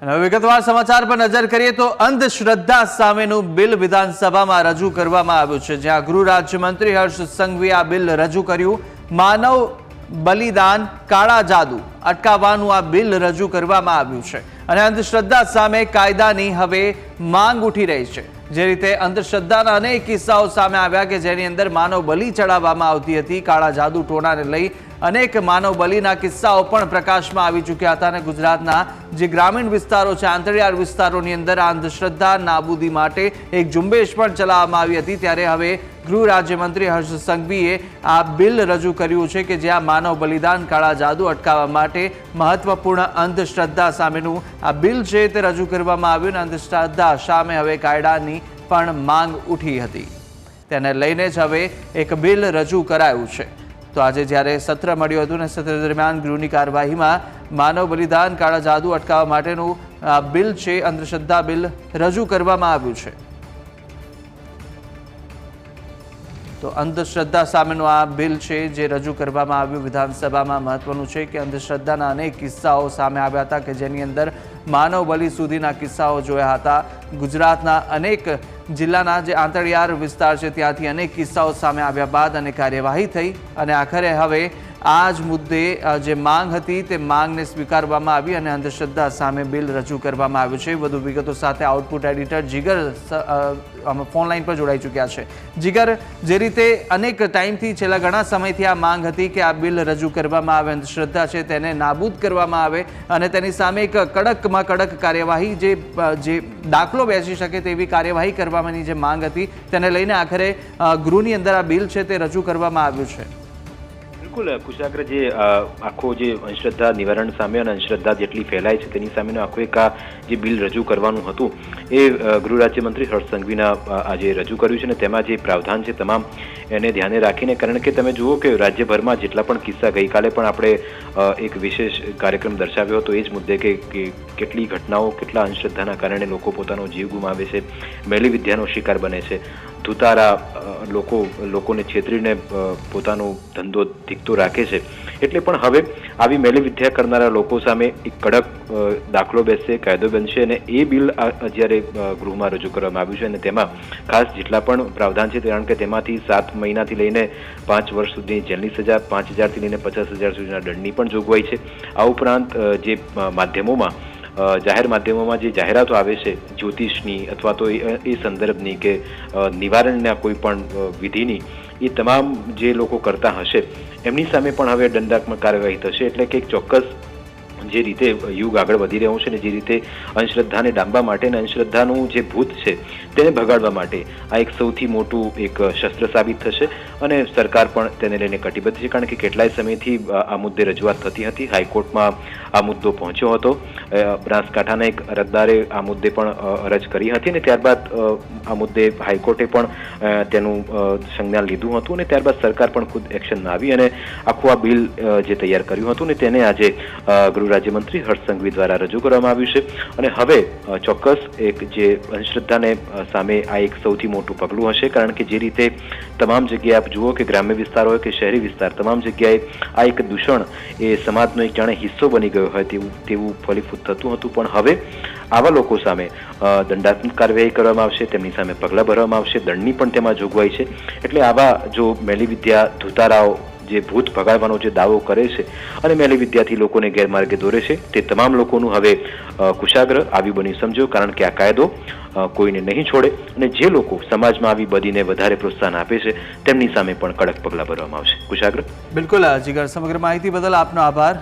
અને હવે વિગતવાર સમાચાર પર નજર કરીએ તો અંધશ્રદ્ધા સામેનું બિલ વિધાનસભામાં રજૂ કરવામાં આવ્યું છે, જ્યાં ગૃહ રાજ્યમંત્રી હર્ષ સંઘવીએ આ બિલ રજૂ કર્યું। માનવ બલિદાન, કાળા જાદુ અટકાવવાનું આ બિલ રજૂ કરવામાં આવ્યું છે અને અંધશ્રદ્ધા સામે કાયદાની હવે માંગ ઉઠી રહી છે। જે રીતે અંધશ્રદ્ધાના અનેક કિસ્સાઓ સામે આવ્યા કે જેની અંદર માનવ બલિ ચડાવવામાં આવતી હતી। કાળા જાદુ ટોણાને લઈ અનેક માનવ બલિના કિસ્સાઓ પણ પ્રકાશમાં આવી ચૂક્યા હતા અને ગુજરાતના જે ગ્રામીણ વિસ્તારો છે, આંતરિયાળ વિસ્તારોની અંદર અંધશ્રદ્ધા નાબૂદી માટે એક ઝુંબેશ પણ ચલાવવામાં આવી હતી। ત્યારે હવે ગૃહ રાજ્યમંત્રી હર્ષ સંઘવીએ આ બિલ રજૂ કર્યું છે કે જ્યાં માનવ બલિદાન, કાળા જાદુ અટકાવવા માટે મહત્વપૂર્ણ અંધશ્રદ્ધા સામેનું આ બિલ છે તે રજૂ કરવામાં આવ્યું અને અંધશ્રદ્ધા સામે હવે કાયદાની પણ માંગ ઉઠી હતી। તેને લઈને જ હવે એક બિલ રજૂ કરાયું છે। તો આજે જ્યારે સત્ર મળ્યું હતું અને સત્ર દરમિયાન ગૃહની કાર્યવાહીમાં માનવ બલિદાન, કાળા જાદુ અટકાવવા માટેનું બિલ છે, અંધશ્રદ્ધા બિલ રજૂ કરવામાં આવ્યું છે। તો અંધશ્રદ્ધા સામેનું આ બિલ છે જે રજૂ કરવામાં આવ્યું વિધાનસભામાં। મહત્વનું છે કે અંધશ્રદ્ધાના અનેક કિસ્સાઓ સામે આવ્યા હતા કે જેની અંદર માનવ બલિ સુધીના કિસ્સાઓ જોયા હતા। ગુજરાતના અનેક જિલ્લાના જે આંતરિયાળ વિસ્તાર છે ત્યાંથી અનેક કિસ્સાઓ સામે આવ્યા બાદ અને કાર્યવાહી થઈ અને આખરે હવે આ જ મુદ્દે જે માંગ હતી તે માંગને સ્વીકારવામાં આવી અને અંધશ્રદ્ધા સામે બિલ રજૂ કરવામાં આવ્યું છે। વધુ વિગતો સાથે આઉટપુટ એડિટર જીગર ફોન લાઈન પર જોડાઈ ચૂક્યા છે। જીગર, જે રીતે અનેક ટાઈમથી છેલ્લા ઘણા સમયથી આ માંગ હતી કે આ બિલ રજૂ કરવામાં આવે, અંધશ્રદ્ધા છે તેને નાબૂદ કરવામાં આવે અને તેની સામે એક કડકમાં કડક કાર્યવાહી જે દાખલો બેસી શકે તેવી કાર્યવાહી કરવાની જે માંગ હતી તેને લઈને આખરે ગૃહની અંદર આ બિલ છે તે રજૂ કરવામાં આવ્યું છે। બિલકુલ કુશાગ્ર, જે આખો જે અંધશ્રદ્ધા નિવારણ સામે અને અંધશ્રદ્ધા જેટલી ફેલાય છે તેની સામેનું આખું એક જે બિલ રજૂ કરવાનું હતું એ ગૃહ રાજ્યમંત્રી હર્ષ સંઘવીના આજે રજૂ કર્યું છે અને તેમાં જે પ્રાવધાન છે તમામ એને ધ્યાને રાખીને, કારણ કે તમે જુઓ કે રાજ્યભરમાં જેટલા પણ કિસ્સા ગઈકાલે પણ આપણે એક વિશેષ કાર્યક્રમ દર્શાવ્યો હતો એ જ મુદ્દે કે કેટલી ઘટનાઓ, કેટલા અંધશ્રદ્ધાના કારણે લોકો પોતાનો જીવ ગુમાવે છે, મેલી વિદ્યાનો શિકાર બને છે, ધૂતારા લોકોને છેતરીને પોતાનો ધંધો ધીકતો રાખે છે। એટલે પણ હવે આવી મેલી વિદ્યા કરનારા લોકો સામે એક કડક દાખલો બેસશે, કાયદો બનશે અને એ બિલ જ્યારે ગૃહમાં રજૂ કરવામાં આવ્યું છે અને તેમાં ખાસ જેટલા પણ પ્રાવધાન છે, કારણ કે તેમાંથી 7 મહિનાથી લઈને 5 વર્ષ સુધી જેલની સજા, 5,000થી લઈને 50,000 સુધીના દંડની પણ જોગવાઈ છે। આ ઉપરાંત જે માધ્યમોમાં જાહેર માધ્યમોમાં જે જાહેરાતો આવે છે જ્યોતિષની અથવા તો એ સંદર્ભની કે નિવારણના કોઈ પણ વિધિની, એ તમામ જે લોકો કરતા હશે એમની સામે પણ હવે દંડાત્મક કાર્યવાહી થશે। એટલે કે એક ચોક્કસ જે રીતે યુગ આગળ વધી રહ્યો છે ને જે રીતે અંધશ્રદ્ધાને ડામવા માટે અને અંધશ્રદ્ધાનું જે ભૂત છે તેને ભગાડવા માટે આ એક સૌથી મોટું એક શસ્ત્ર સાબિત થશે અને સરકાર પણ તેને લઈને કટિબદ્ધ છે। કારણ કે કેટલાય સમયથી આ મુદ્દે રજૂઆત થતી હતી, હાઈકોર્ટમાં આ મુદ્દો પહોંચ્યો હતો, બનાસકાંઠાના એક અરજદારે આ મુદ્દે પણ અરજ કરી હતી અને ત્યારબાદ આ મુદ્દે હાઈકોર્ટે પણ તેનું સંજ્ઞાન લીધું હતું અને ત્યારબાદ સરકાર પણ ખુદ એક્શનમાં આવી અને આખું આ બિલ જે તૈયાર કર્યું હતું ને તેને આજે ગૃહ રાજ્યમંત્રી હર્ષ સંઘવી દ્વારા રજૂ કરવામાં આવ્યું છે અને હવે ચોક્કસ એક જે અંધશ્રદ્ધાને સામે આ એક સૌથી મોટું પગલું હશે। કારણ કે જે રીતે તમામ જગ્યાએ આપ જુઓ કે ગ્રામ્ય વિસ્તાર હોય કે શહેરી વિસ્તાર, તમામ જગ્યાએ આ એક દૂષણ એ સમાજનો એક જાણે હિસ્સો બની ગયો હોય તેવું ફલીભૂત થતું હતું, પણ હવે આવા લોકો સામે દંડાત્મક કાર્યવાહી કરવામાં આવશે, તેમની સામે પગલાં ભરવામાં આવશે, દંડની પણ તેમાં જોગવાઈ છે। એટલે આવા જો મેલી વિદ્યા ધૂતારાઓ જે ભૂત ભગાડવાનો જે દાવો કરે છે અને મેલી વિદ્યાથી લોકોને ગેરમાર્ગે દોરે છે તે તમામ લોકોનું હવે કુશાગ્ર આવી બની સમજો, કારણ કે આ કાયદો કોઈને નહીં છોડે અને જે લોકો સમાજમાં આવી બદીને વધારે પ્રોત્સાહન આપે છે તેમની સામે પણ કડક પગલાં ભરવામાં આવશે। કુશાગ્ર, બિલકુલ જીગર, સમગ્ર માહિતી બદલ આપનો આભાર।